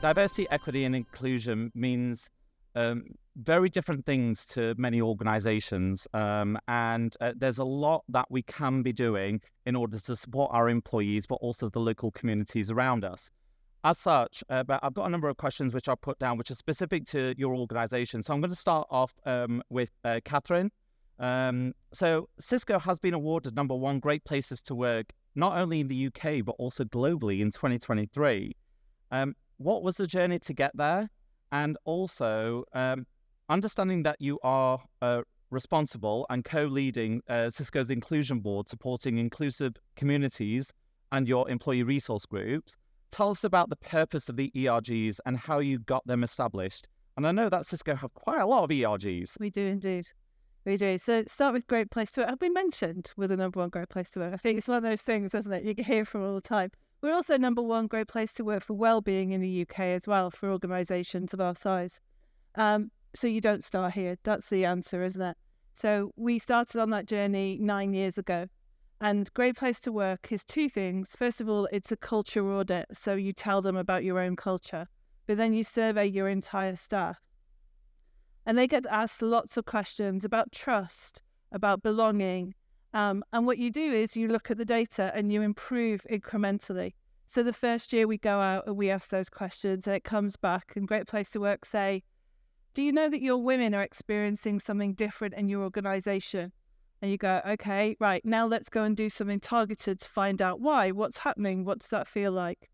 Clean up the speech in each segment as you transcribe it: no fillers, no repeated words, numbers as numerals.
Diversity, equity, and inclusion means very different things to many organizations. And there's a lot that we can be doing in order to support our employees, but also the local communities around us. As such, but I've got a number of questions which I've put down, which are specific to your organization. So I'm going to start off with Kathryn. So Cisco has been awarded #1 Great Places to Work, not only in the UK, but also globally in 2023. What was the journey to get there? And also, understanding that you are responsible and co-leading Cisco's Inclusion Board, supporting inclusive communities and your employee resource groups, tell us about the purpose of the ERGs and how you got them established. And I know that Cisco have quite a lot of ERGs. We do indeed. We do. So start with Great Place to Work. Have been mentioned with the #1 Great Place to Work. I think it's one of those things, isn't it? You hear from all the time. We're also #1 Great Place to Work for wellbeing in the UK as well, for organisations of our size. So you don't start here. That's the answer, isn't it? So we started on that journey 9 years ago. And Great Place to Work is two things. First of all, it's a culture audit. So you tell them about your own culture, but then you survey your entire staff. And they get asked lots of questions about trust, about belonging. And what you do is you look at the data and you improve incrementally. So the first year we go out and we ask those questions and it comes back, and Great Place to Work say, do you know that your women are experiencing something different in your organisation? And you go, okay, right, now let's go and do something targeted to find out why, what's happening, what does that feel like?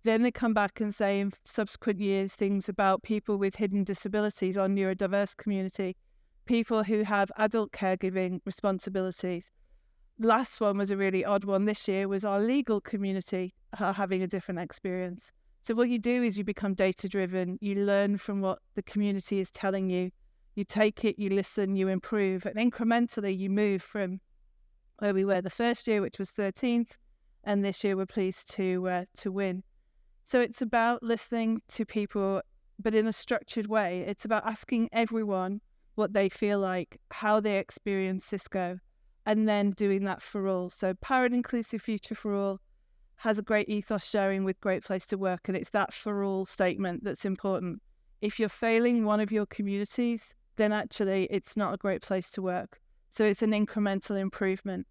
Then they come back and say in subsequent years things about people with hidden disabilities, our neurodiverse community, people who have adult caregiving responsibilities. Last one was a really odd one this year, was our legal community having a different experience. So what you do is you become data-driven, you learn from what the community is telling you, you take it, you listen, you improve, and incrementally you move from where we were the first year, which was 13th, and this year we're pleased to win. So it's about listening to people, but in a structured way. It's about asking everyone what they feel like, how they experience Cisco, and then doing that for all. So Power and Inclusive Future for All has a great ethos sharing with Great Place to Work, and it's that for all statement that's important. If you're failing one of your communities, then actually it's not a great place to work. So it's an incremental improvement.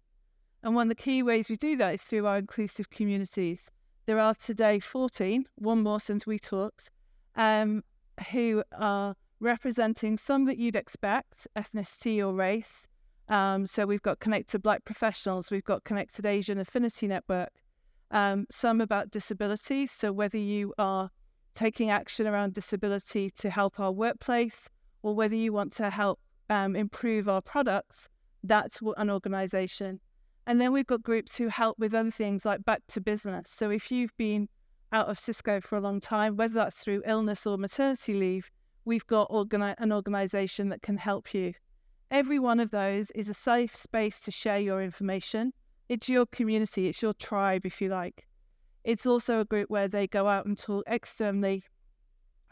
And one of the key ways we do that is through our inclusive communities. There are today 14, one more since we talked, who are representing some that you'd expect, ethnicity or race. So we've got Connected Black Professionals, we've got Connected Asian Affinity Network, some about disabilities. So whether you are taking action around disability to help our workplace, or whether you want to help improve our products, that's an organisation. And then we've got groups who help with other things like back to business. So if you've been out of Cisco for a long time, whether that's through illness or maternity leave, we've got an organisation that can help you. Every one of those is a safe space to share your information. It's your community, it's your tribe, if you like. It's also a group where they go out and talk externally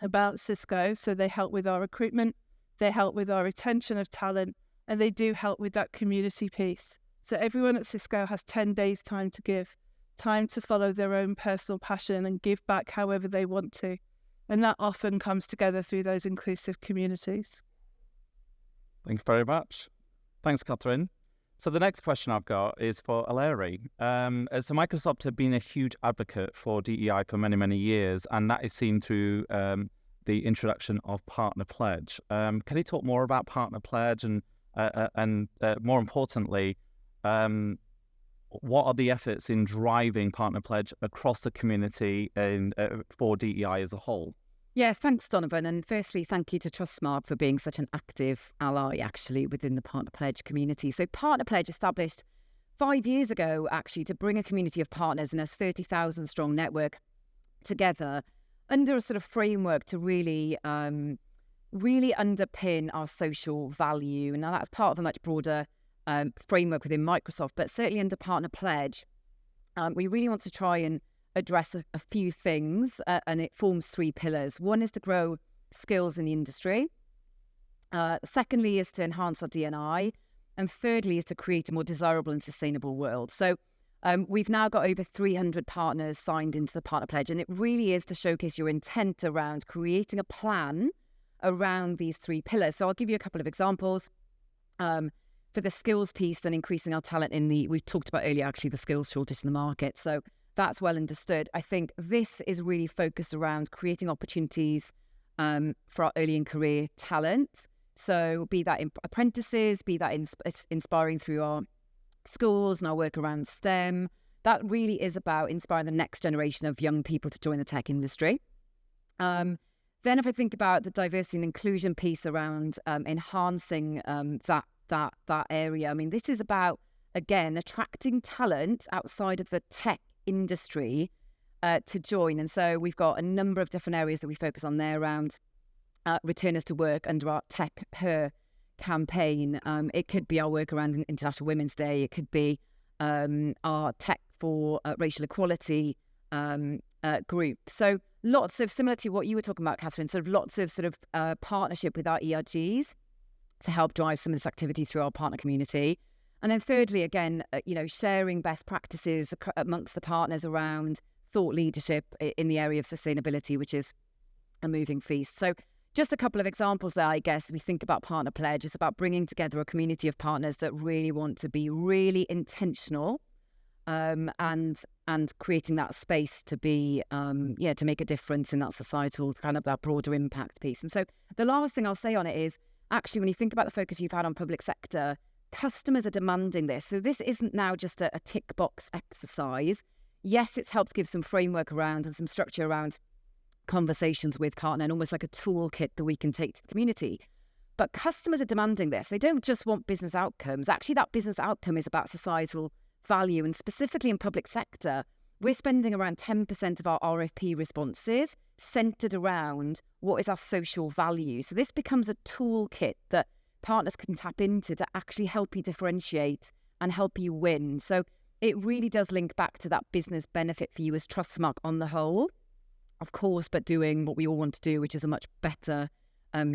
about Cisco. So they help with our recruitment, they help with our retention of talent, and they do help with that community piece. So everyone at Cisco has 10 days time to give, time to follow their own personal passion and give back however they want to. And that often comes together through those inclusive communities. Thank you very much. Thanks, Kathryn. So the next question I've got is for Eleri. So Microsoft have been a huge advocate for DEI for many, many years, and that is seen through the introduction of Partner Pledge. Can you talk more about Partner Pledge and more importantly, what are the efforts in driving Partner Pledge across the community and for DEI as a whole? Yeah, thanks, Donavan. And firstly, thank you to Trustmarque for being such an active ally, actually, within the Partner Pledge community. So Partner Pledge established 5 years ago, actually, to bring a community of partners and a 30,000 strong network together under a sort of framework to really underpin our social value. Now, that's part of a much broader framework within Microsoft, but certainly under Partner Pledge, we really want to try and address a few things, and it forms 3 pillars. One is to grow skills in the industry. Secondly is to enhance our D&I. And thirdly is to create a more desirable and sustainable world. So We've now got over 300 partners signed into the Partner Pledge, and it really is to showcase your intent around creating a plan around these 3 pillars. So I'll give you a couple of examples. For the skills piece and increasing our talent we talked about earlier, actually, the skills shortage in the market. So that's well understood. I think this is really focused around creating opportunities for our early in career talent. So be that apprentices, be that inspiring through our schools and our work around STEM. That really is about inspiring the next generation of young people to join the tech industry. Then if I think about the diversity and inclusion piece around enhancing that area, I mean, this is about, again, attracting talent outside of the tech industry to join. And so we've got a number of different areas that we focus on there around returners to work under our Tech Her campaign. It could be our work around International Women's Day. It could be our Tech for Racial Equality group. So lots of, similar to what you were talking about, Kathryn, sort of lots of sort of partnership with our ERGs to help drive some of this activity through our partner community. And then thirdly, again, sharing best practices amongst the partners around thought leadership in the area of sustainability, which is a moving feast. So just a couple of examples there, I guess, we think about Partner Pledge. It's about bringing together a community of partners that really want to be really intentional and creating that space to be, to make a difference in that societal, kind of that broader impact piece. And so the last thing I'll say on it is, actually, when you think about the focus you've had on public sector, customers are demanding this. So this isn't now just a tick box exercise. Yes, it's helped give some framework around and some structure around conversations with partner and almost like a toolkit that we can take to the community. But customers are demanding this. They don't just want business outcomes. Actually, that business outcome is about societal value. And specifically in public sector, we're spending around 10% of our RFP responses centered around what is our social value. So this becomes a toolkit that partners can tap into to actually help you differentiate and help you win. So it really does link back to that business benefit for you as Trustmarque on the whole, of course, but doing what we all want to do, which is a much better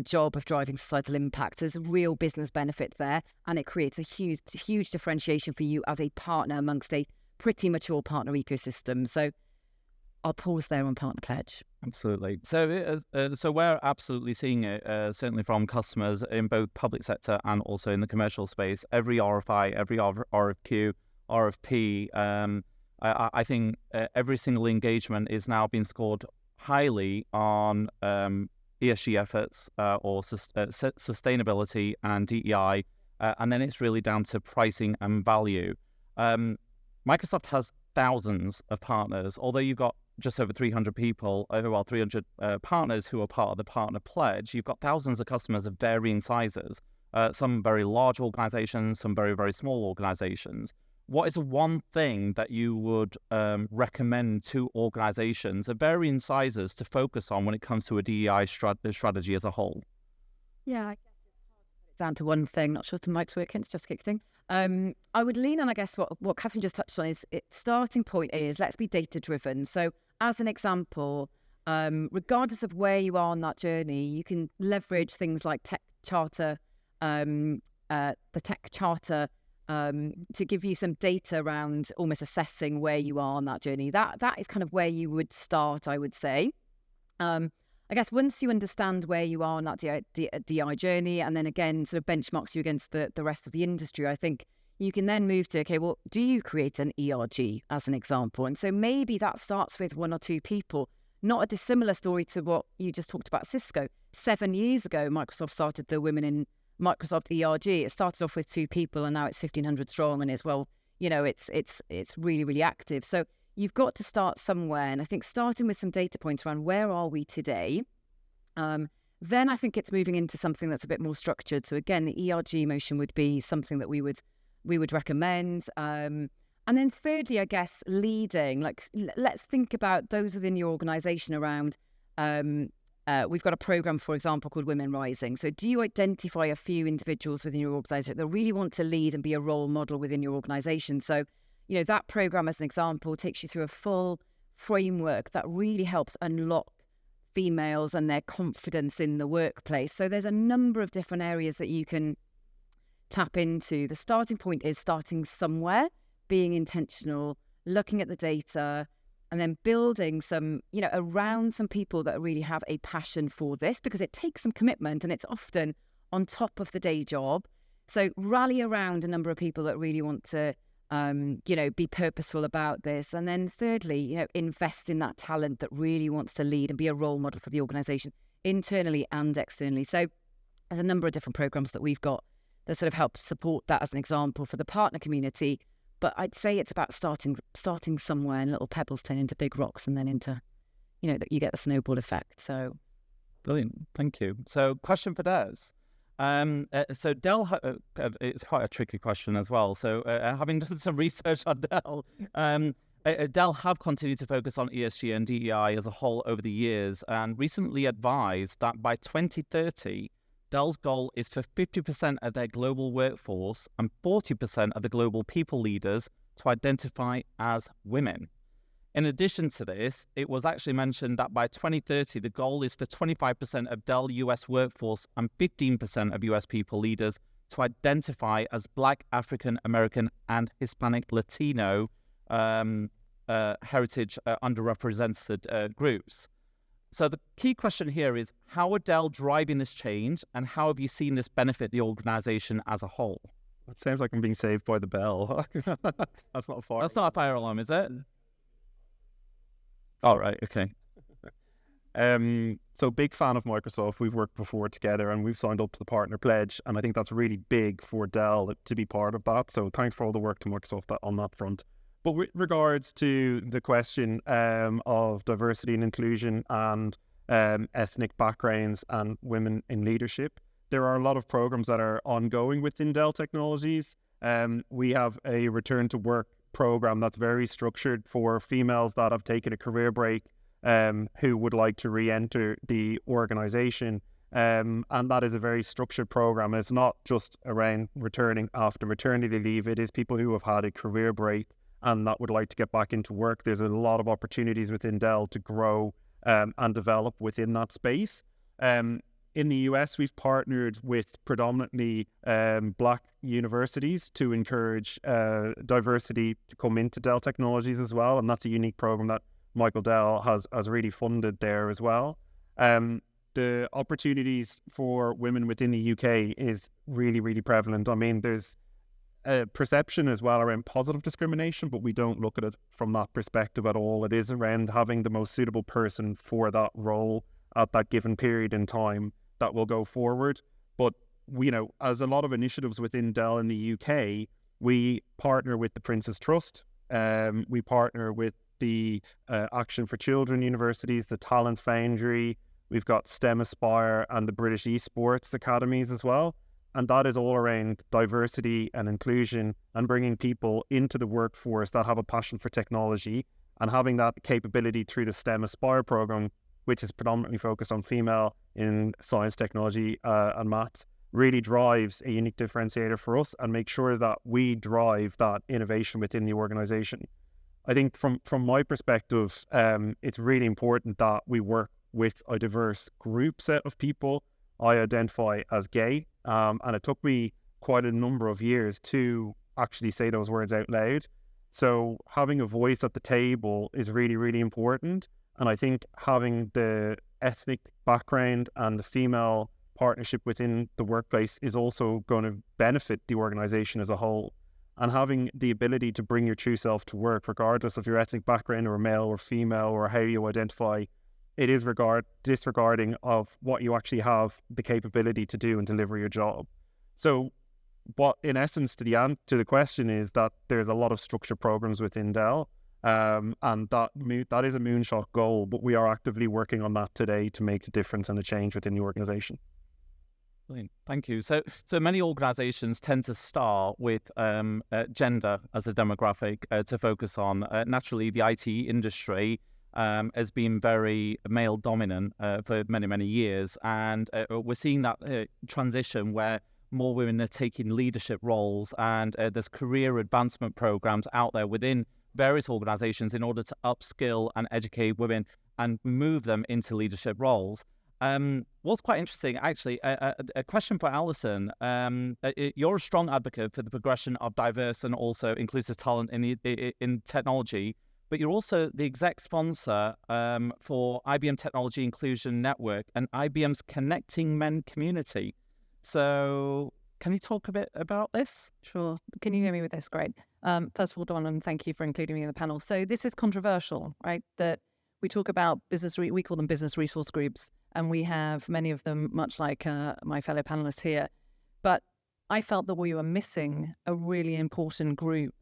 job of driving societal impact. There's a real business benefit there, and it creates a huge differentiation for you as a partner amongst a pretty mature partner ecosystem. So I'll pause there on Partner Pledge. Absolutely. So we're absolutely seeing it, certainly from customers in both public sector and also in the commercial space. Every RFI, every RFQ, RFP, I think every single engagement is now being scored highly on ESG efforts or sustainability and DEI, and then it's really down to pricing and value. Microsoft has thousands of partners, although you've got just over 300 people, 300 partners who are part of the Partner Pledge. You've got thousands of customers of varying sizes, some very large organizations, some very, very small organizations. What is one thing that you would recommend to organizations of varying sizes to focus on when it comes to a DEI strategy as a whole? Yeah, I guess it's down to one thing. Not sure if the mic's working, it's just kicked in. I would lean on, I guess, what Kathryn just touched on is starting point is let's be data driven. So as an example, regardless of where you are on that journey, you can leverage things like Tech Charter, the Tech Charter, to give you some data around almost assessing where you are on that journey. That is kind of where you would start, I would say. I guess once you understand where you are on that DI journey, and then again sort of benchmarks you against the rest of the industry, I think you can then move to, okay, well, do you create an ERG as an example? And so maybe that starts with one or two people. Not a dissimilar story to what you just talked about Cisco. 7 years ago, Microsoft started the Women in Microsoft ERG. It started off with 2 people and now it's 1,500 strong, and it's really, really active. So you've got to start somewhere. And I think starting with some data points around where are we today, then I think it's moving into something that's a bit more structured. So again, the ERG motion would be something that we would recommend. And then thirdly, I guess, leading, like let's think about those within your organization around, we've got a program, for example, called Women Rising. So do you identify a few individuals within your organization that really want to lead and be a role model within your organization? So, that program, as an example, takes you through a full framework that really helps unlock females and their confidence in the workplace. So there's a number of different areas that you can tap into. The starting point is starting somewhere, being intentional, looking at the data, and then building some, around some people that really have a passion for this, because it takes some commitment and it's often on top of the day job. So rally around a number of people that really want to, be purposeful about this. And then thirdly, invest in that talent that really wants to lead and be a role model for the organisation internally and externally. So there's a number of different programs that we've got that sort of help support that as an example for the partner community. But I'd say it's about starting somewhere, and little pebbles turn into big rocks, and then into, that you get the snowball effect. So brilliant, thank you. So question for Des. So Dell, it's quite a tricky question as well. So having done some research on Dell, Dell have continued to focus on ESG and DEI as a whole over the years, and recently advised that by 2030, Dell's goal is for 50% of their global workforce and 40% of the global people leaders to identify as women. In addition to this, it was actually mentioned that by 2030, the goal is for 25% of Dell US workforce and 15% of US people leaders to identify as Black, African American, and Hispanic Latino heritage underrepresented groups. So the key question here is, how are Dell driving this change, and how have you seen this benefit the organization as a whole? It sounds like I'm being saved by the bell. That's not a fire. That's not a fire alarm, is it? Oh, right, okay. So big fan of Microsoft. We've worked before together, and we've signed up to the partner pledge, and I think that's really big for Dell to be part of that. So thanks for all the work to Microsoft on that front. But with regards to the question of diversity and inclusion and ethnic backgrounds and women in leadership, there are a lot of programs that are ongoing within Dell Technologies. We have a return to work program that's very structured for females that have taken a career break who would like to re-enter the organization. And that is a very structured program. It's not just around returning after maternity leave. It is people who have had a career break and that would like to get back into work. There's a lot of opportunities within Dell to grow and develop within that space. In the US, we've partnered with predominantly Black universities to encourage diversity to come into Dell Technologies as well. And that's a unique program that Michael Dell has really funded there as well. The opportunities for women within the UK is really, really prevalent. I mean, there's a perception as well around positive discrimination, but we don't look at it from that perspective at all. It is around having the most suitable person for that role at that given period in time that will go forward. But, as a lot of initiatives within Dell in the UK, we partner with the Prince's Trust. We partner with the Action for Children universities, the Talent Foundry. We've got STEM Aspire and the British Esports Academies as well. And that is all around diversity and inclusion and bringing people into the workforce that have a passion for technology, and having that capability through the STEM Aspire program, which is predominantly focused on female in science, technology and maths, really drives a unique differentiator for us and make sure that we drive that innovation within the organization. I think from my perspective, it's really important that we work with a diverse group set of people. I identify as gay, and it took me quite a number of years to actually say those words out loud. So having a voice at the table is really, really important. And I think having the ethnic background and the female partnership within the workplace is also going to benefit the organization as a whole. And having the ability to bring your true self to work, regardless of your ethnic background or male or female or how you identify, it is disregarding of what you actually have the capability to do and deliver your job. So what, in essence, to the question is that there's a lot of structured programs within Dell, and that is a moonshot goal, but we are actively working on that today to make a difference and a change within the organization. Brilliant. Thank you. So many organizations tend to start with gender as a demographic to focus on. Naturally, the IT industry has been very male dominant for many, many years. And we're seeing that transition where more women are taking leadership roles, and there's career advancement programs out there within various organizations in order to upskill and educate women and move them into leadership roles. What's quite interesting, actually, a question for Alison. You're a strong advocate for the progression of diverse and also inclusive talent in technology, but you're also the exec sponsor for IBM Technology Inclusion Network and IBM's Connecting Men community. So can you talk a bit about this? Sure. Can you hear me with this? Great. First of all, Donavan, thank you for including me in the panel. So this is controversial, right? That we talk about we call them business resource groups, and we have many of them, much like my fellow panelists here. But I felt that we were missing a really important group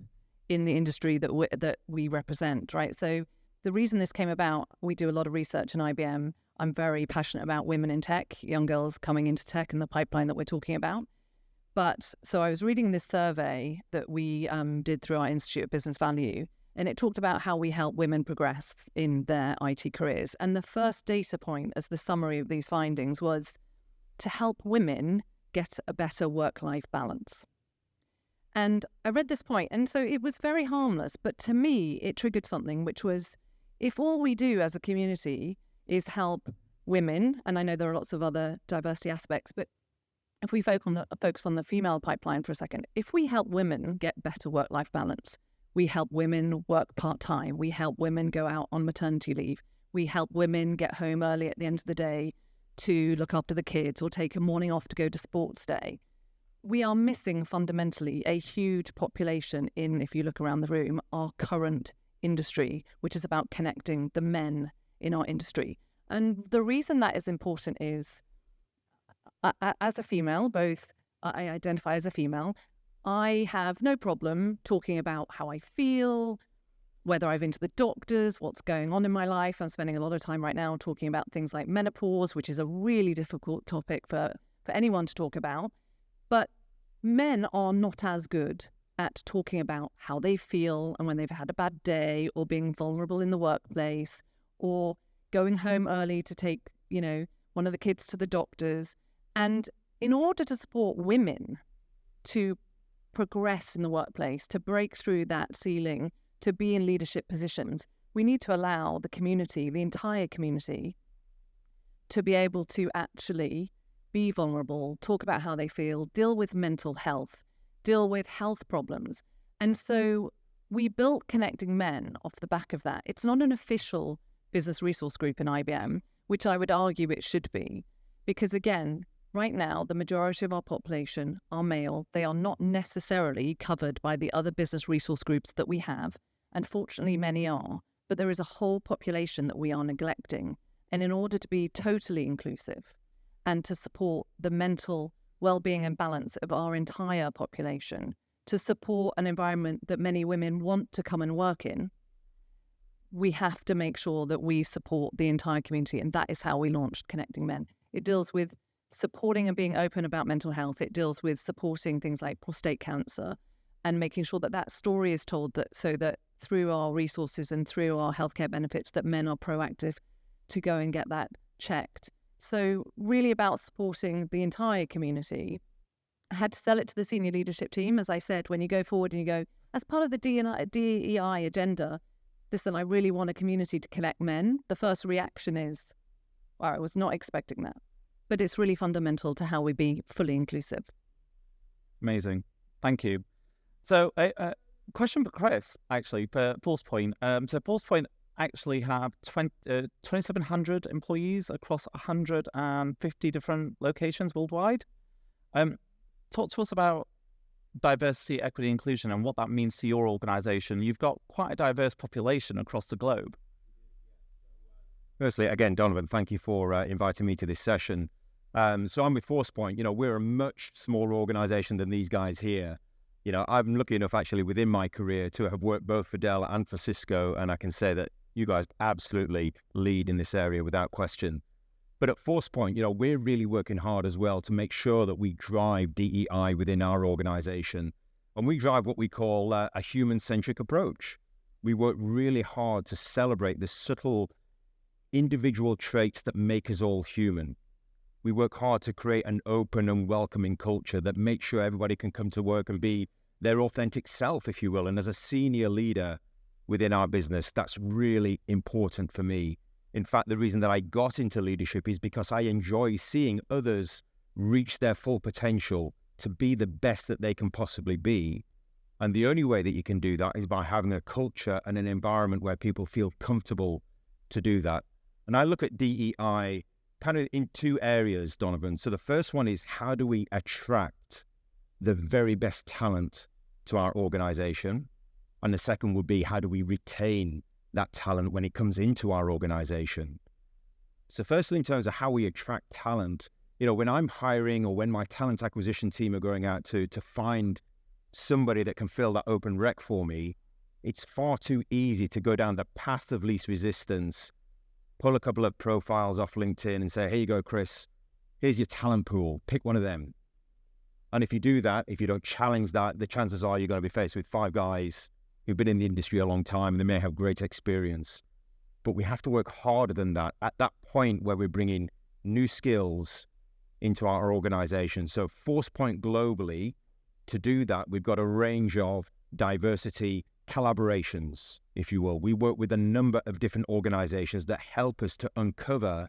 in the industry that we represent, right? So the reason this came about, we do a lot of research in IBM. I'm very passionate about women in tech, young girls coming into tech and the pipeline that we're talking about. But so I was reading this survey that we did through our Institute of Business Value, and it talked about how we help women progress in their IT careers. And the first data point as the summary of these findings was to help women get a better work-life balance. And I read this point, and so it was very harmless, but to me, it triggered something, which was if all we do as a community is help women, and I know there are lots of other diversity aspects, but if we focus on the female pipeline for a second, if we help women get better work-life balance, we help women work part-time, we help women go out on maternity leave, we help women get home early at the end of the day to look after the kids or take a morning off to go to sports day. We are missing fundamentally a huge population in, if you look around the room, our current industry, which is about connecting the men in our industry. And the reason that is important is, as a female, I identify as a female, I have no problem talking about how I feel, whether I've been to the doctors, what's going on in my life. I'm spending a lot of time right now talking about things like menopause, which is a really difficult topic for anyone to talk about. But men are not as good at talking about how they feel and when they've had a bad day or being vulnerable in the workplace or going home early to take, one of the kids to the doctors. And in order to support women to progress in the workplace, to break through that ceiling, to be in leadership positions, we need to allow the community, the entire community, to be able to actually be vulnerable, talk about how they feel, deal with mental health, deal with health problems. And so we built Connecting Men off the back of that. It's not an official business resource group in IBM, which I would argue it should be, because again, right now, the majority of our population are male. They are not necessarily covered by the other business resource groups that we have. And fortunately, many are. But there is a whole population that we are neglecting. And in order to be totally inclusive and to support the mental well-being and balance of our entire population, to support an environment that many women want to come and work in, we have to make sure that we support the entire community. And that is how we launched Connecting Men. It deals with supporting and being open about mental health. It deals with supporting things like prostate cancer and making sure that that story is told, so that through our resources and through our healthcare benefits, that men are proactive to go and get that checked. So really about supporting the entire community. I had to sell it to the senior leadership team. As I said, when you go forward and you go, as part of the DEI agenda, listen, I really want a community to connect men. The first reaction is, wow, I was not expecting that. But it's really fundamental to how we be fully inclusive. Amazing. Thank you. So a question for Chris, actually, for Forcepoint. So Forcepoint actually have 2,700 employees across 150 different locations worldwide. Talk to us about diversity, equity, inclusion and what that means to your organization. You've got quite a diverse population across the globe. Firstly, again, Donavan, thank you for inviting me to this session. So I'm with Forcepoint. We're a much smaller organization than these guys here. I'm lucky enough actually within my career to have worked both for Dell and for Cisco, and I can say that you guys absolutely lead in this area without question. But at Forcepoint, we're really working hard as well to make sure that we drive DEI within our organization. And we drive what we call a human-centric approach. We work really hard to celebrate the subtle individual traits that make us all human. We work hard to create an open and welcoming culture that makes sure everybody can come to work and be their authentic self, if you will. And as a senior leader within our business, that's really important for me. In fact, the reason that I got into leadership is because I enjoy seeing others reach their full potential to be the best that they can possibly be. And the only way that you can do that is by having a culture and an environment where people feel comfortable to do that. And I look at DEI kind of in two areas, Donavan. So the first one is, how do we attract the very best talent to our organization? And the second would be, how do we retain that talent when it comes into our organization? So firstly, in terms of how we attract talent, when I'm hiring or when my talent acquisition team are going out to find somebody that can fill that open rec for me, it's far too easy to go down the path of least resistance, pull a couple of profiles off LinkedIn and say, here you go, Chris, here's your talent pool, pick one of them. And if you do that, if you don't challenge that, the chances are you're going to be faced with 5 guys who've been in the industry a long time and they may have great experience. But we have to work harder than that at that point where we're bringing new skills into our organization. So Forcepoint globally, to do that, we've got a range of diversity collaborations, if you will. We work with a number of different organizations that help us to uncover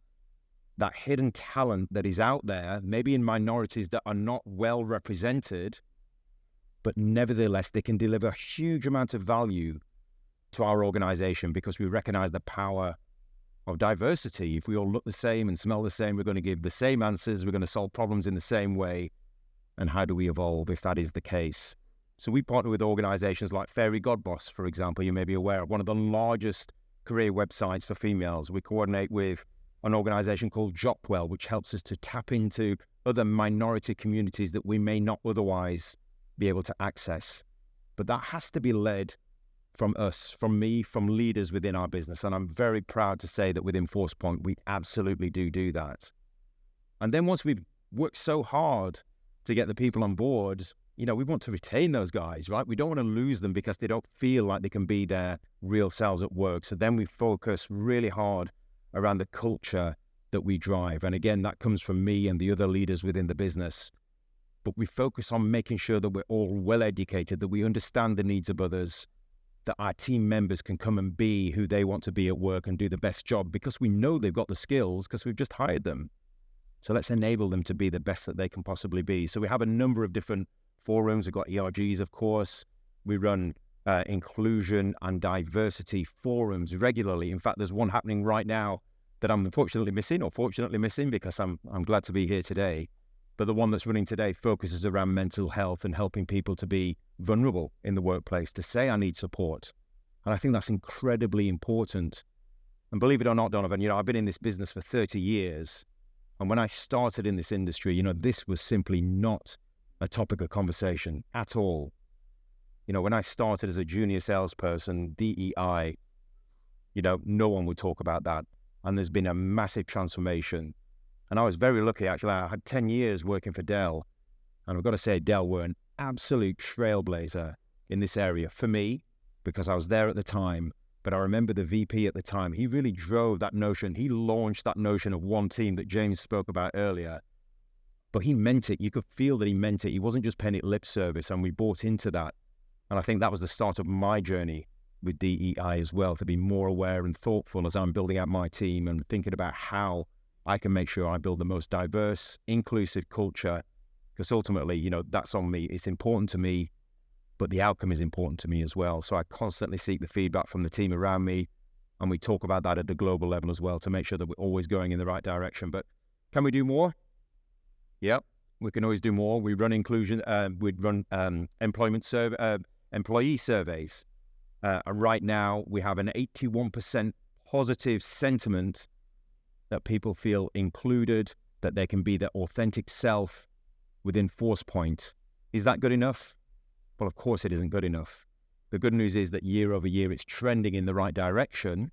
that hidden talent that is out there, maybe in minorities that are not well represented, but nevertheless, they can deliver huge amounts of value to our organization because we recognize the power of diversity. If we all look the same and smell the same, we're going to give the same answers, we're going to solve problems in the same way. And how do we evolve if that is the case? So we partner with organizations like Fairy Godboss, for example, you may be aware of, one of the largest career websites for females. We coordinate with an organization called Jopwell, which helps us to tap into other minority communities that we may not otherwise be able to access. But that has to be led from us, from me, from leaders within our business. And I'm very proud to say that within Forcepoint, we absolutely do that. And then once we've worked so hard to get the people on board, we want to retain those guys, right? We don't want to lose them because they don't feel like they can be their real selves at work. So then we focus really hard around the culture that we drive. And again, that comes from me and the other leaders within the business. But we focus on making sure that we're all well educated, that we understand the needs of others, that our team members can come and be who they want to be at work and do the best job because we know they've got the skills because we've just hired them. So let's enable them to be the best that they can possibly be. So we have a number of different forums. We've got ERGs, of course. We run inclusion and diversity forums regularly. In fact, there's one happening right now that I'm unfortunately missing, or fortunately missing, because I'm glad to be here today. But the one that's running today focuses around mental health and helping people to be vulnerable in the workplace, to say, I need support. And I think that's incredibly important. And believe it or not, Donavan, I've been in this business for 30 years. And when I started in this industry, this was simply not a topic of conversation at all. When I started as a junior salesperson, DEI, no one would talk about that. And there's been a massive transformation. And I was very lucky, actually. I had 10 years working for Dell. And I've got to say, Dell were an absolute trailblazer in this area for me, because I was there at the time. But I remember the VP at the time, he really drove that notion. He launched that notion of one team that James spoke about earlier. But he meant it. You could feel that he meant it. He wasn't just paying it lip service, and we bought into that. And I think that was the start of my journey with DEI as well, to be more aware and thoughtful as I'm building out my team and thinking about how I can make sure I build the most diverse, inclusive culture. Because ultimately, that's on me. It's important to me, but the outcome is important to me as well. So I constantly seek the feedback from the team around me, and we talk about that at the global level as well to make sure that we're always going in the right direction. But can we do more? Yep, we can always do more. We run inclusion, we run employee surveys. And right now, we have an 81% positive sentiment that people feel included, that they can be their authentic self within Forcepoint. Is that good enough? Well, of course it isn't good enough. The good news is that year over year, it's trending in the right direction,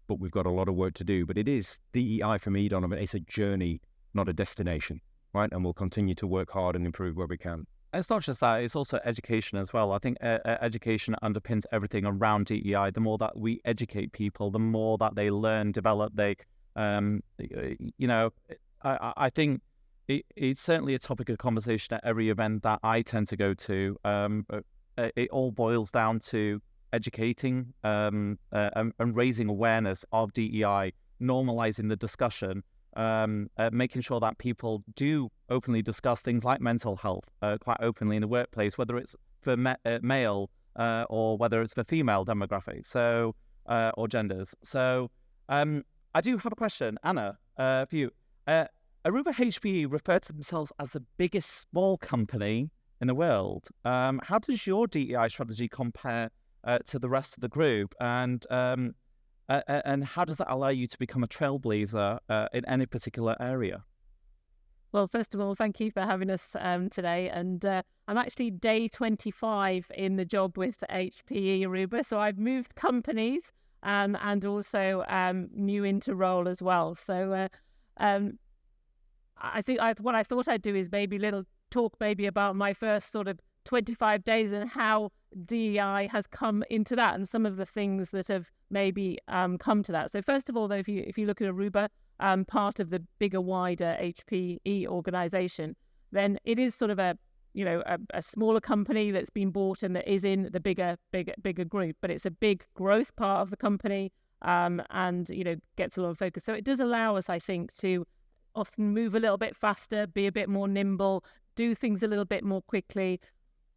but we've got a lot of work to do. But it is DEI for me, Donavan. It's a journey, not a destination, right? And we'll continue to work hard and improve where we can. It's not just that, it's also education as well. I think education underpins everything around DEI. The more that we educate people, the more that they learn, develop, I think it's certainly a topic of conversation at every event that I tend to go to. It all boils down to educating and raising awareness of DEI normalizing the discussion, making sure that people do openly discuss things like mental health quite openly in the workplace, whether it's for male or whether it's for female demographics, so or genders. So I do have a question, Anna, for you. Aruba HPE refer to themselves as the biggest small company in the world. How does your DEI strategy compare to the rest of the group, and how does that allow you to become a trailblazer in any particular area? Well, first of all, thank you for having us today. And I'm actually day 25 in the job with HPE Aruba. So I've moved companies and also new into role as well. So I think what I thought I'd do is maybe talk about my first sort of 25 days and how DEI has come into that and some of the things that have maybe come to that. So first of all, though, if you look at Aruba, part of the bigger, wider HPE organization, then it is sort of a smaller company that's been bought and that is in the bigger group, but it's a big growth part of the company, and gets a lot of focus. So it does allow us, I think, to often move a little bit faster, be a bit more nimble, do things a little bit more quickly.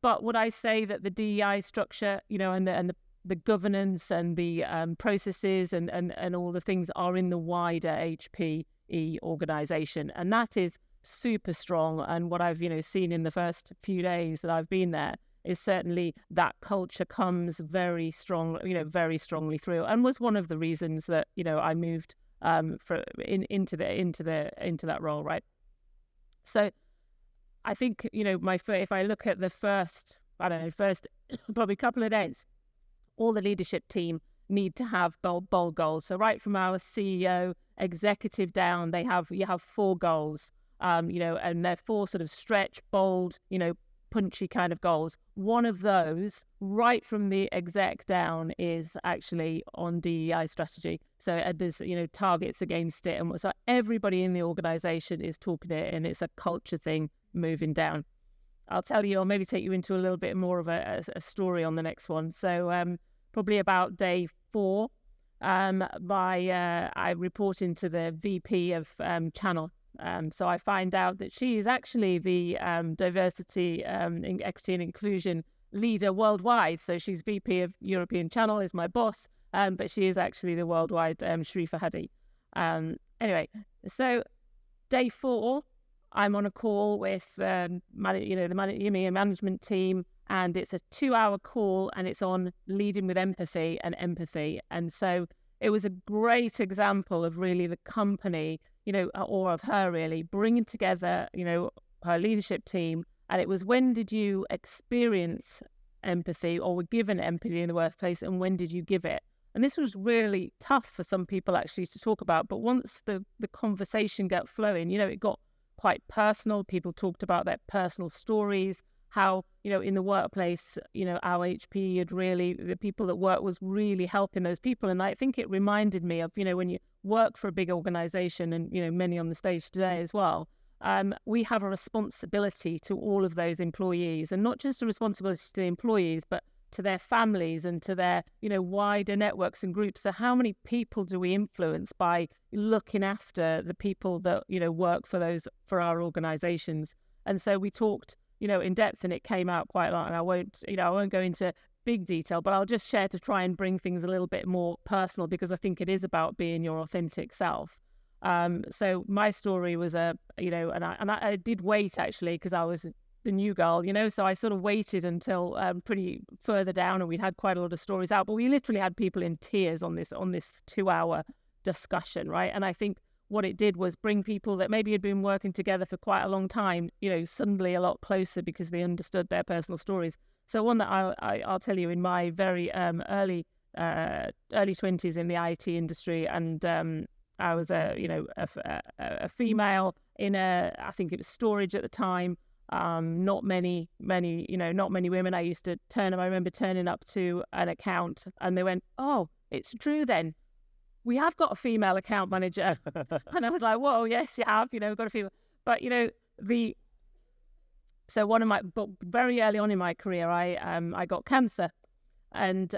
But would I say that the DEI structure, and the governance and the processes and all the things are in the wider HPE organization, and that is super strong. And what I've seen in the first few days that I've been there is certainly that culture comes very strong, very strongly through, and was one of the reasons that I moved into that role, right? So I think if I look at the first probably couple of days, all the leadership team need to have bold goals. So right from our CEO executive down, you have 4 goals, and they're 4 sort of stretch, bold, punchy kind of goals. One of those, right from the exec down, is actually on DEI strategy. So there's targets against it, and so everybody in the organization is talking it, and it's a culture thing moving down. I'll tell you, or maybe take you into a little bit more of a story on the next one. So probably about day 4, I report into the VP of channel. So I find out that she is actually the diversity, equity and inclusion leader worldwide. So she's VP of European Channel, is my boss, but she is actually the worldwide Sharifa Hadi. Anyway, so day 4, I'm on a call with the NEMEA management team, and it's a 2-hour call, and it's on leading with empathy and empathy. And so it was a great example of really the company, or of her really bringing together, her leadership team. And it was, when did you experience empathy or were given empathy in the workplace, and when did you give it? And this was really tough for some people actually to talk about. But once the conversation got flowing, it got quite personal. People talked about their personal stories, how, in the workplace, our HPE had really, the people that work was really helping those people. And I think it reminded me of, when you work for a big organization, and, many on the stage today as well, we have a responsibility to all of those employees, and not just a responsibility to the employees, but to their families and to their, wider networks and groups. So how many people do we influence by looking after the people that, work for our organizations? And so we talked, in depth, and it came out quite a lot. And I won't go into big detail, but I'll just share to try and bring things a little bit more personal, because I think it is about being your authentic self. So my story was and I did wait, actually, because I was the new girl, so I sort of waited until pretty further down, and we'd had quite a lot of stories out, but we literally had people in tears on this 2-hour discussion, right? And I think what it did was bring people that maybe had been working together for quite a long time, suddenly a lot closer, because they understood their personal stories. So one that I'll tell you, in my very early 20s in the IT industry, and I was a female in I think it was storage at the time. Not many women. I remember turning up to an account, and they went, "Oh, it's true then. We have got a female account manager." And I was like, "Whoa, yes, you have. We've got a female." But but very early on in my career, I got cancer, and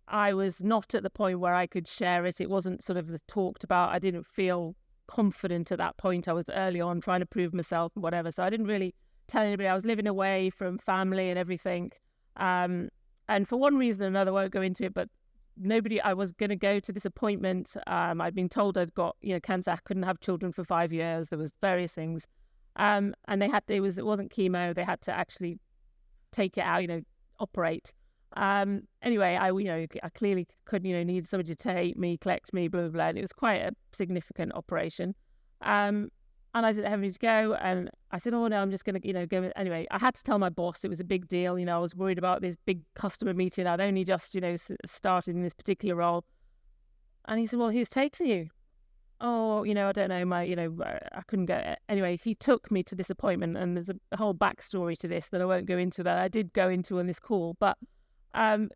I was not at the point where I could share it. It wasn't sort of talked about. I didn't feel confident at that point. I was early on trying to prove myself and whatever. So I didn't really tell anybody. I was living away from family and everything. And for one reason or another, I won't go into it, but I was going to go to this appointment. I'd been told I'd got, cancer. I couldn't have children for 5 years. There was various things. And they had to, it wasn't chemo. They had to actually take it out, operate. Anyway, I clearly couldn't, need somebody to take me, collect me, blah, blah, blah. And it was quite a significant operation. And I didn't have any to go. And I said, oh no, I'm just going to, go. Anyway, I had to tell my boss it was a big deal. I was worried about this big customer meeting. I'd only just, started in this particular role. And he said, well, who's taking you? Oh, I don't know, I couldn't go. Anyway, he took me to this appointment, and there's a whole backstory to this that I won't go into, that I did go into on this call. But, and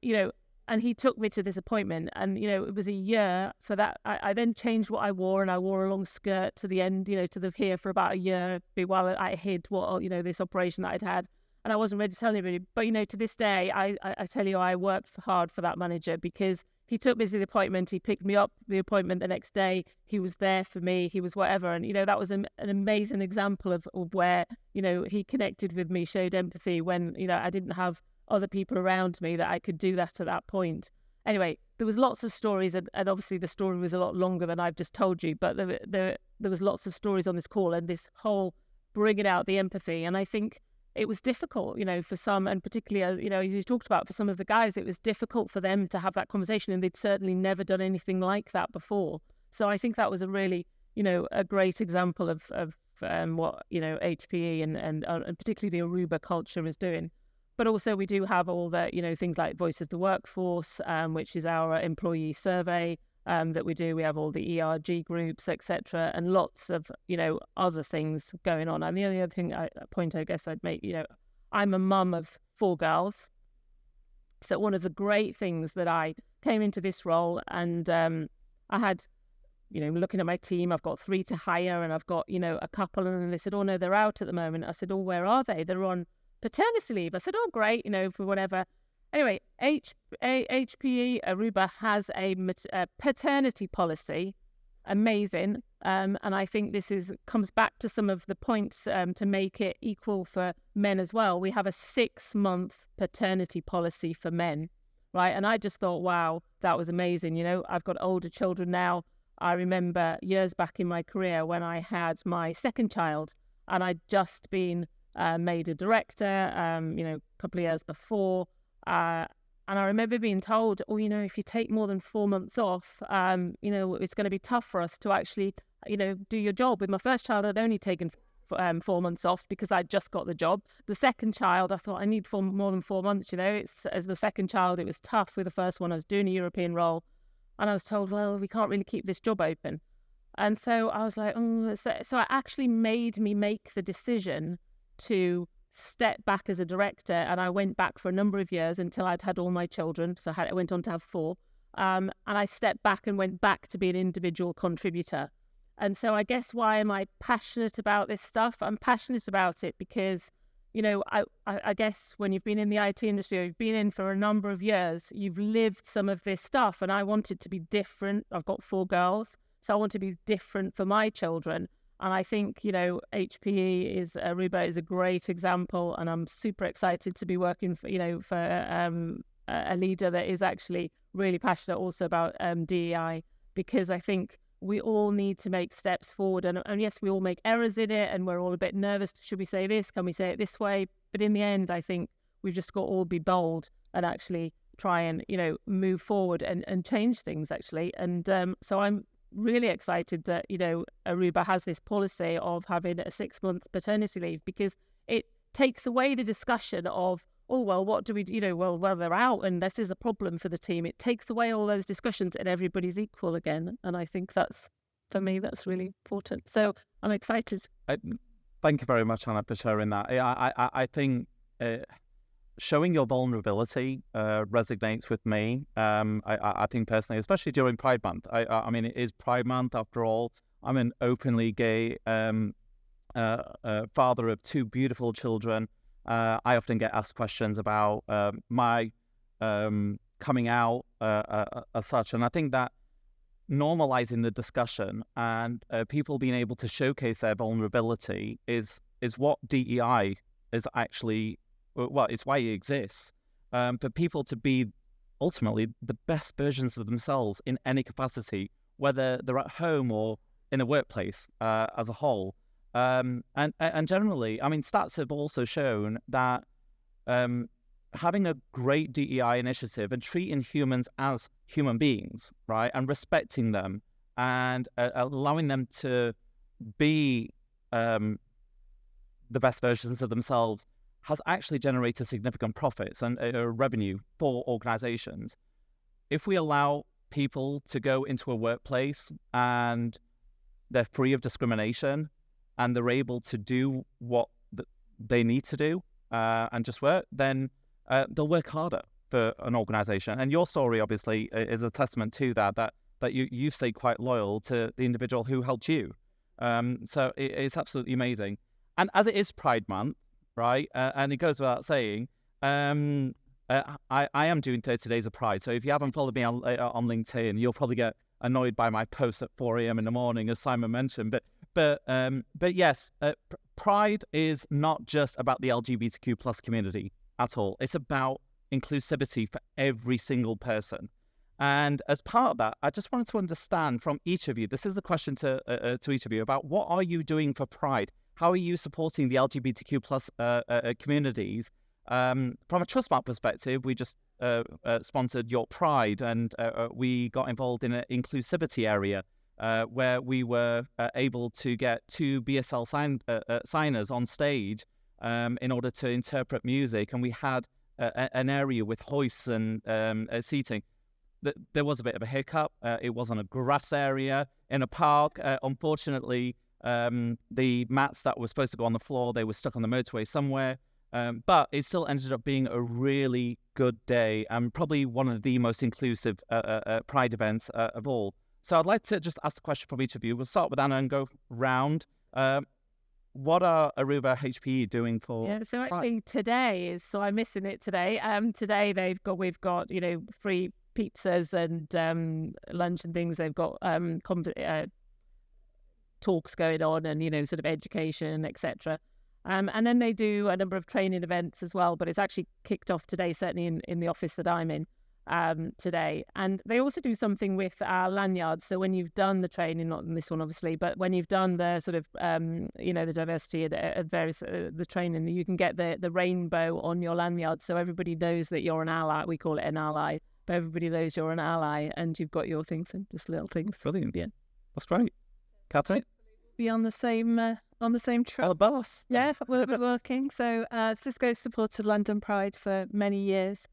he took me to this appointment, and, it was a year for that. I then changed what I wore, and I wore a long skirt to the end, to the here for about a year while I hid what, this operation that I'd had. And I wasn't ready to tell anybody. But, to this day, I tell you, I worked hard for that manager, because he took me to the appointment. He picked me up the appointment the next day. He was there for me. He was whatever. And, that was an amazing example of where, he connected with me, showed empathy when, I didn't have other people around me that I could do that at that point. Anyway, there was lots of stories, and obviously the story was a lot longer than I've just told you, but there was lots of stories on this call, and this whole bringing out the empathy. And I think it was difficult, for some, and particularly, you talked about for some of the guys, it was difficult for them to have that conversation, and they'd certainly never done anything like that before. So I think that was a really, a great example of what, HPE and particularly the Aruba culture is doing. But also we do have all the, things like Voice of the Workforce, which is our employee survey that we do. We have all the ERG groups, etc., and lots of, other things going on. And the only other point I guess I'd make, I'm a mum of 4 girls. So one of the great things that I came into this role, and I had, looking at my team, I've got 3 to hire, and I've got, a couple, and they said, oh no, they're out at the moment. I said, oh, where are they? They're on paternity leave. I said, oh great, for whatever. Anyway, HPE Aruba has a paternity policy, amazing, and I think this comes back to some of the points to make it equal for men as well. We have a 6-month paternity policy for men, right? And I just thought, wow, that was amazing. I've got older children now. I remember years back in my career when I had my second child, and I'd just been made a director, a couple of years before. And I remember being told, oh, if you take more than 4 months off, it's going to be tough for us to actually, do your job. With my first child, I'd only taken 4 months off because I'd just got the job. The second child, I thought I need more than 4 months, as the second child, it was tough. With the first one, I was doing a European role, and I was told, well, we can't really keep this job open. And so I was like, so it actually made me make the decision to step back as a director, and I went back for a number of years until I'd had all my children. So I went on to have 4, and I stepped back and went back to be an individual contributor. And so I guess, why am I passionate about this stuff? I'm passionate about it because, I guess when you've been in the IT industry, or you've been in for a number of years, you've lived some of this stuff, and I want it to be different. I've got 4 girls, so I want to be different for my children. And I think, HPE Aruba is a great example, and I'm super excited to be working for, a leader that is actually really passionate also about DEI, because I think we all need to make steps forward. And yes, we all make errors in it, and we're all a bit nervous. Should we say this? Can we say it this way? But in the end, I think we've just got to all be bold and actually try and, move forward and change things, actually. And so I'm really excited that, Aruba has this policy of having a 6-month paternity leave, because it takes away the discussion of, oh, well, what do we do? Well, they're out and this is a problem for the team. It takes away all those discussions, and everybody's equal again. And I think for me, that's really important. So I'm excited. Thank you very much, Hannah, for sharing that. I think showing your vulnerability resonates with me. I think personally, especially during Pride Month. I mean, it is Pride Month after all. I'm an openly gay father of 2 beautiful children. I often get asked questions about my coming out as such. And I think that normalizing the discussion and people being able to showcase their vulnerability is what DEI is actually, well, it's why it exists. For people to be ultimately the best versions of themselves in any capacity, whether they're at home or in a workplace as a whole. And generally, I mean, stats have also shown that having a great DEI initiative and treating humans as human beings, right, and respecting them and allowing them to be the best versions of themselves has actually generated significant profits and revenue for organizations. If we allow people to go into a workplace and they're free of discrimination and they're able to do what they need to do and just work, then they'll work harder for an organization. And your story, obviously, is a testament to that you stay quite loyal to the individual who helped you. So it's absolutely amazing. And as it is Pride Month, right, and it goes without saying, I am doing 30 Days of Pride. So if you haven't followed me on LinkedIn, you'll probably get annoyed by my posts at 4 a.m. in the morning, as Simon mentioned. But yes, Pride is not just about the LGBTQ plus community at all. It's about inclusivity for every single person. And as part of that, I just wanted to understand from each of you, this is a question to each of you, about what are you doing for Pride? How are you supporting the LGBTQ plus communities? From a Trustmarque perspective, we just sponsored Your Pride, and we got involved in an inclusivity area where we were able to get 2 BSL signers on stage in order to interpret music, and we had an area with hoists and seating. There was a bit of a hiccup. It was on a grass area in a park. Unfortunately, the mats that were supposed to go on the floor, they were stuck on the motorway somewhere. But it still ended up being a really good day and probably one of the most inclusive Pride events of all. So I'd like to just ask a question from each of you. We'll start with Anna and go round. What are Aruba HPE doing for? Yeah, so actually today is, so I'm missing it today. Today we've got free pizzas and lunch and things. They've got talks going on and sort of education, etc. And then they do a number of training events as well. But it's actually kicked off today, certainly in the office that I'm in today. And they also do something with our lanyards. So when you've done the training, not in this one obviously, but when you've done the sort of the diversity of various the training, you can get the rainbow on your lanyard, so everybody knows that you're an ally. We call it an ally, but everybody knows you're an ally, and you've got your things and just little things. Brilliant. Yeah, that's great. Kathryn? Be on the same track. Bus. Yeah, we're working. So Cisco supported London Pride for many years.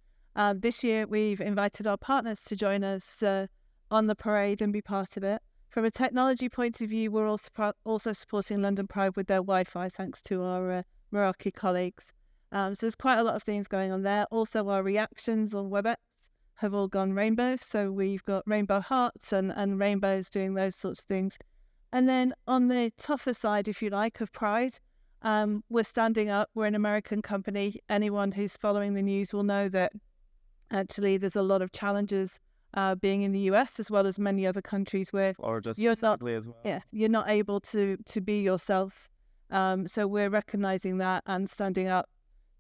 This year, we've invited our partners to join us on the parade and be part of it. From a technology point of view, we're also supporting London Pride with their Wi-Fi, thanks to our Meraki colleagues. So there's quite a lot of things going on there. Also, our reactions on WebEx have all gone rainbow. So we've got rainbow hearts and rainbows doing those sorts of things. And then on the tougher side, if you like, of Pride, we're standing up. We're an American company. Anyone who's following the news will know that actually there's a lot of challenges being in the US as well as many other countries where you're not, as well. Yeah, you're not able to be yourself. So we're recognizing that and standing up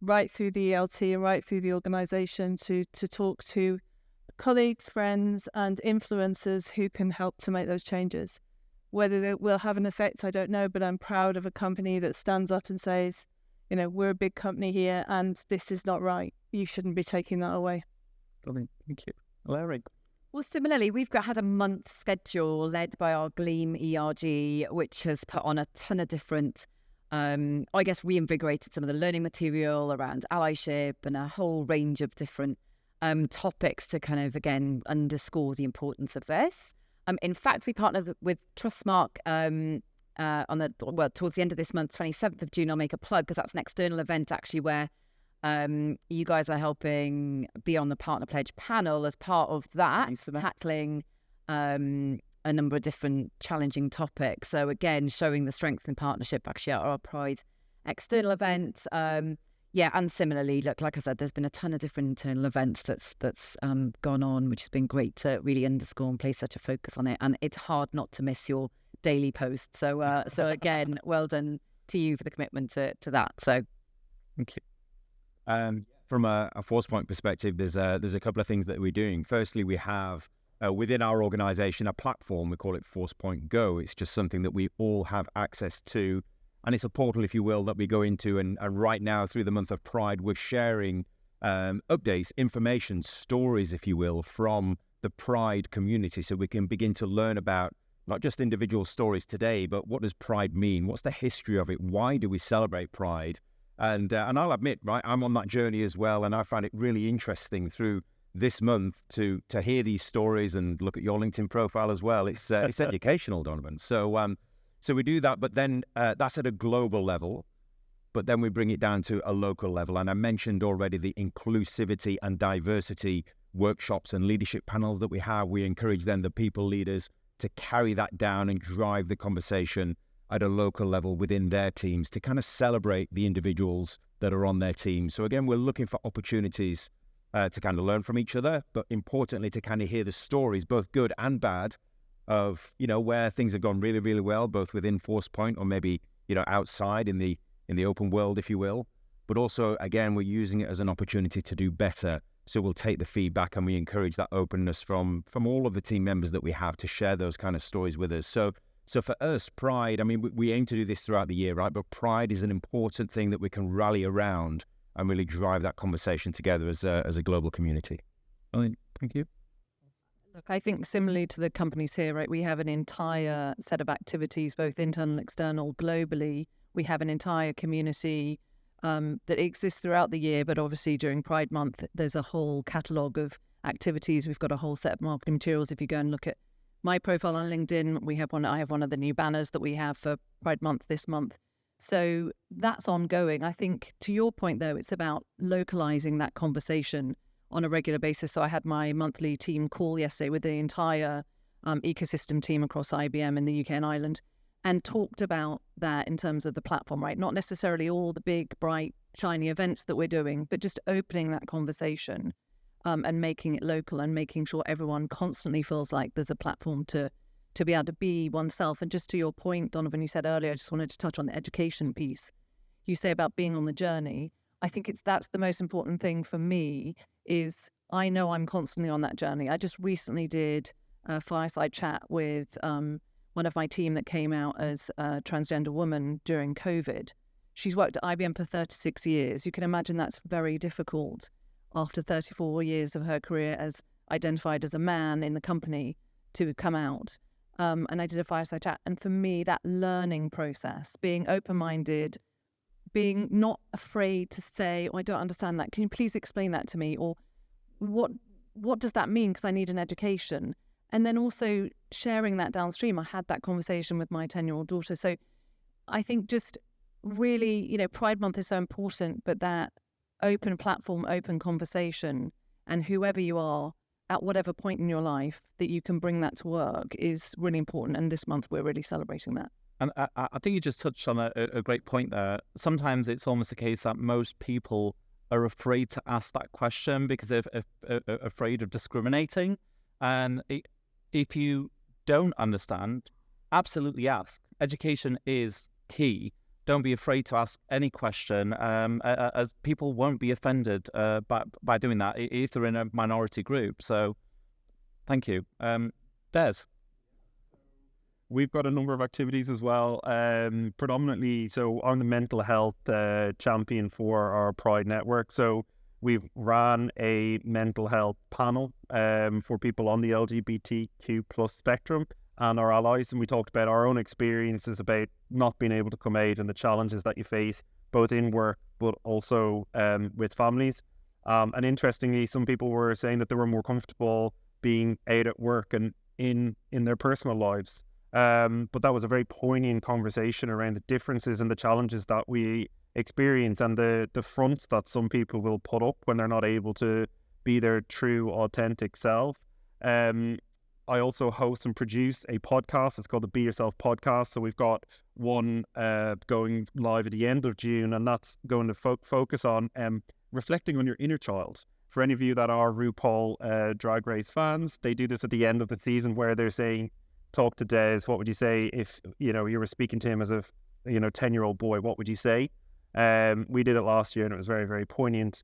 right through the ELT and right through the organization to talk to colleagues, friends, and influencers who can help to make those changes. Whether it will have an effect, I don't know, but I'm proud of a company that stands up and says, we're a big company here and this is not right. You shouldn't be taking that away. Brilliant. Thank you. Eleri? Well, similarly, we've had a month schedule led by our Gleam ERG, which has put on a ton of different, reinvigorated some of the learning material around allyship and a whole range of different topics to kind of, again, underscore the importance of this. In fact, we partnered with Trustmarque towards the end of this month, 27th of June. I'll make a plug because that's an external event actually where you guys are helping be on the Partner Pledge panel as part of that, tackling a number of different challenging topics. So again, showing the strength in partnership actually at our Pride external event. Yeah, and similarly, look, like I said, there's been a ton of different internal events that's gone on, which has been great to really underscore and place such a focus on it. And it's hard not to miss your daily post. So again, well done to you for the commitment to that. So, thank you. From a Forcepoint perspective, there's a couple of things that we're doing. Firstly, we have within our organization a platform. We call it Forcepoint Go. It's just something that we all have access to. And it's a portal, if you will, that we go into. And right now, through the month of Pride, we're sharing updates, information, stories, if you will, from the Pride community. So we can begin to learn about not just individual stories today, but what does Pride mean? What's the history of it? Why do we celebrate Pride? And I'll admit, right, I'm on that journey as well. And I find it really interesting through this month to hear these stories and look at your LinkedIn profile as well. It's educational, Donavan. So we do that, but then that's at a global level, but then we bring it down to a local level. And I mentioned already the inclusivity and diversity workshops and leadership panels that we have. We encourage then the people leaders to carry that down and drive the conversation at a local level within their teams to kind of celebrate the individuals that are on their team. So again, we're looking for opportunities to kind of learn from each other, but importantly to kind of hear the stories, both good and bad, of, you know, where things have gone really, really well, both within Forcepoint or maybe, you know, outside in the open world, if you will. But also, again, we're using it as an opportunity to do better. So we'll take the feedback and we encourage that openness from all of the team members that we have to share those kind of stories with us. So for us, Pride, I mean, we aim to do this throughout the year, right? But Pride is an important thing that we can rally around and really drive that conversation together as a global community. Thank you. Look, I think similarly to the companies here, right, we have an entire set of activities, both internal and external, globally. We have an entire community that exists throughout the year, but obviously during Pride Month, there's a whole catalogue of activities. We've got a whole set of marketing materials. If you go and look at my profile on LinkedIn, I have one of the new banners that we have for Pride Month this month. So that's ongoing. I think to your point, though, it's about localizing that conversation on a regular basis. So I had my monthly team call yesterday with the entire ecosystem team across IBM in the UK and Ireland, and talked about that in terms of the platform, right? Not necessarily all the big, bright, shiny events that we're doing, but just opening that conversation and making it local and making sure everyone constantly feels like there's a platform to be able to be oneself. And just to your point, Donavan, you said earlier, I just wanted to touch on the education piece. You say about being on the journey. I think that's the most important thing for me, is I know I'm constantly on that journey. I just recently did a fireside chat with one of my team that came out as a transgender woman during COVID. She's worked at IBM for 36 years. You can imagine that's very difficult after 34 years of her career as identified as a man in the company to come out. And I did a fireside chat. And for me, that learning process, being open-minded, being not afraid to say, oh, I don't understand that. Can you please explain that to me? Or what does that mean? Because I need an education. And then also sharing that downstream. I had that conversation with my 10-year-old daughter. So I think just really, Pride Month is so important, but that open platform, open conversation, and whoever you are at whatever point in your life that you can bring that to work is really important. And this month we're really celebrating that. And I think you just touched on a great point there. Sometimes it's almost a case that most people are afraid to ask that question because they're afraid of discriminating. And if you don't understand, absolutely ask. Education is key. Don't be afraid to ask any question, as people won't be offended by doing that if they're in a minority group. So thank you. Des? We've got a number of activities as well, predominantly, so I'm the mental health champion for our Pride network. So we've ran a mental health panel for people on the LGBTQ plus spectrum and our allies, and we talked about our own experiences about not being able to come out and the challenges that you face both in work but also with families. And interestingly, some people were saying that they were more comfortable being out at work and in their personal lives. But that was a very poignant conversation around the differences and the challenges that we experience and the fronts that some people will put up when they're not able to be their true, authentic self. I also host and produce a podcast. It's called the Be Yourself Podcast. So we've got one going live at the end of June, and that's going to focus on reflecting on your inner child. For any of you that are RuPaul Drag Race fans, they do this at the end of the season where they're saying, talk to Des, what would you say if, you were speaking to him as a, 10-year-old boy, what would you say? We did it last year and it was very, very poignant.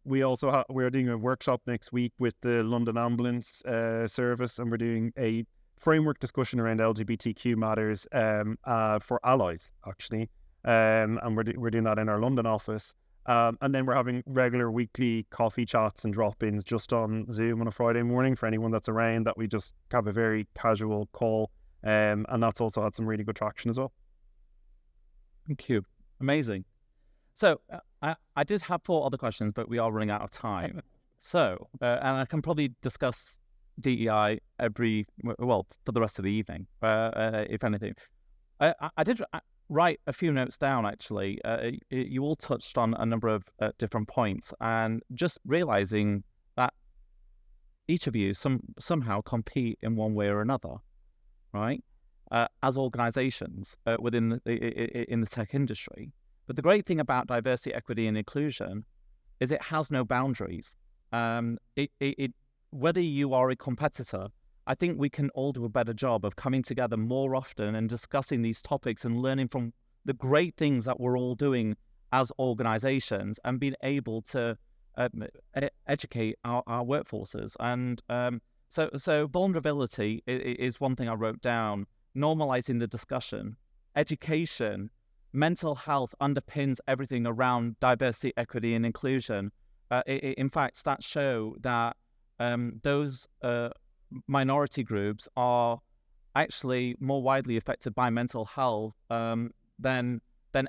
We also we're doing a workshop next week with the London Ambulance Service, and we're doing a framework discussion around LGBTQ matters for allies, actually. And we're doing that in our London office. And then we're having regular weekly coffee chats and drop-ins just on Zoom on a Friday morning for anyone that's around, that we just have a very casual call. And that's also had some really good traction as well. Thank you. Amazing. So I did have 4 other questions, but we are running out of time. So, and I can probably discuss DEI for the rest of the evening, if anything. I did write a few notes down, actually. You all touched on a number of different points, and just realizing that each of you somehow compete in one way or another, right? As organizations within in the tech industry. But the great thing about diversity, equity, and inclusion is it has no boundaries. Whether you are a competitor, I think we can all do a better job of coming together more often and discussing these topics and learning from the great things that we're all doing as organizations, and being able to educate our workforces. And so vulnerability is one thing I wrote down. Normalizing the discussion, education, mental health underpins everything around diversity, equity, and inclusion. In fact, stats show that those minority groups are actually more widely affected by mental health than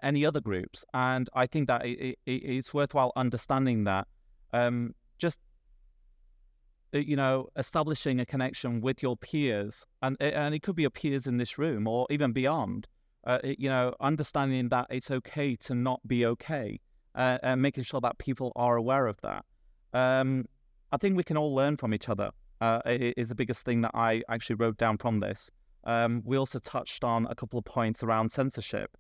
any other groups. And I think that it's worthwhile understanding that just establishing a connection with your peers, and it could be your peers in this room or even beyond. Understanding that it's okay to not be okay, and making sure that people are aware of that. I think we can all learn from each other. Is the biggest thing that I actually wrote down from this. We also touched on a couple of points around censorship,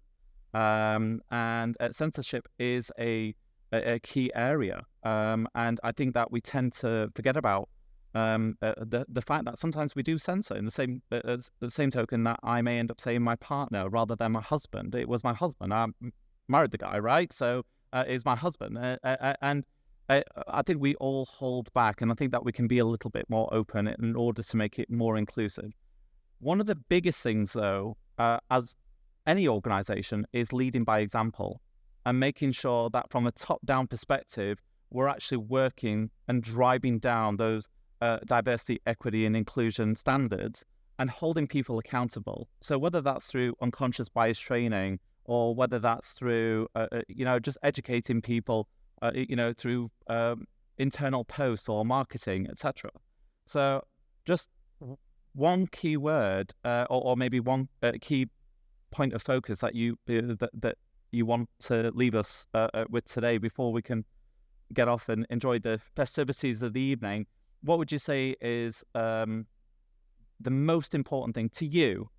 and censorship is a key area, and I think that we tend to forget about the fact that sometimes we do censor in the same token that I may end up saying my partner rather than my husband. It was my husband. I married the guy, right? So it's my husband, and I think we all hold back, and I think that we can be a little bit more open in order to make it more inclusive. One of the biggest things, though, as any organization, is leading by example and making sure that from a top-down perspective, we're actually working and driving down those diversity, equity, and inclusion standards and holding people accountable. So whether that's through unconscious bias training, or whether that's through, just educating people, through internal posts or marketing, etc. So just one key word, or maybe one key point of focus that you want to leave us with today before we can get off and enjoy the festivities of the evening. What would you say is the most important thing to you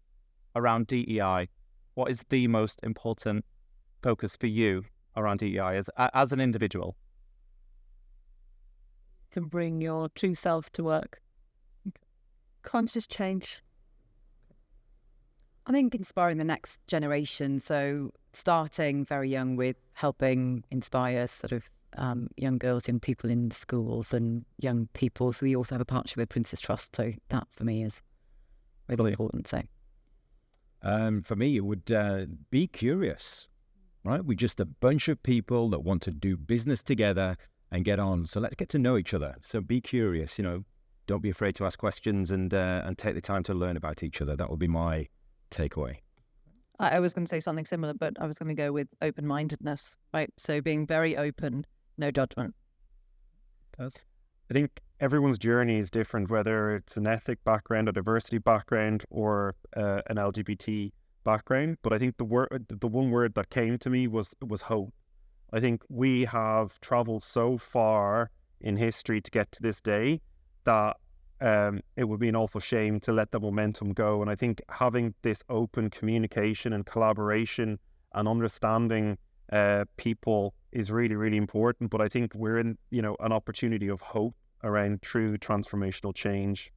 around DEI? What is the most important focus for you around DEI as an individual? To bring your true self to work. Conscious change. I think inspiring the next generation. So starting very young with helping inspire sort of young girls, young people in schools and young people. So we also have a partnership with Prince's Trust. So that for me is really important. So for me, it would be curious, right? We're just a bunch of people that want to do business together and get on. So let's get to know each other. So be curious, don't be afraid to ask questions and take the time to learn about each other. That would be my takeaway. I was going to say something similar, but I was going to go with open-mindedness, right? So being very open, no judgment. I think everyone's journey is different, whether it's an ethnic background, a diversity background, or an LGBT background. But I think the one word that came to me was hope. I think we have traveled so far in history to get to this day that it would be an awful shame to let the momentum go. And I think having this open communication and collaboration and understanding people is really, really important. But I think we're in, an opportunity of hope around true transformational change.